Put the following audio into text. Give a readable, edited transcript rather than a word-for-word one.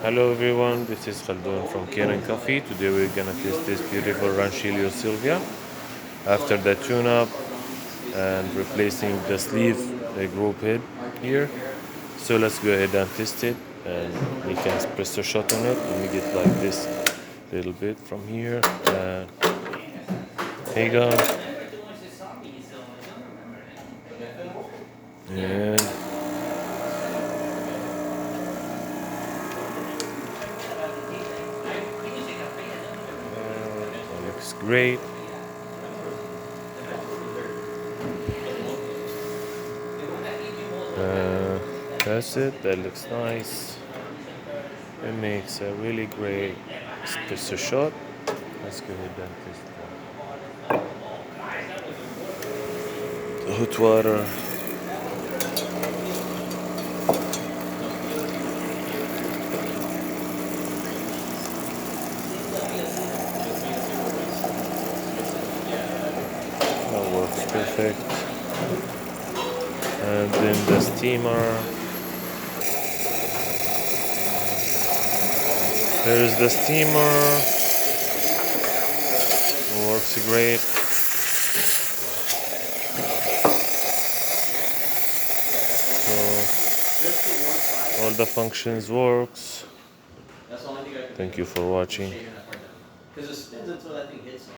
Hello everyone, this is Khaldun from Kanen Coffee. Today we're gonna test this beautiful Rancilio Sylvia. After the tune-up and replacing the sleeve, the group head here. So let's go ahead and test it, and we can press a shot on it. Let me get like this little bit from here. And here you go. And it looks great. That's it. That looks nice. It makes a really great espresso shot. Let's go ahead and test the hot water. That works perfect. And then the steamer. There's the steamer. Works great. So all the functions works. Thank you for watching.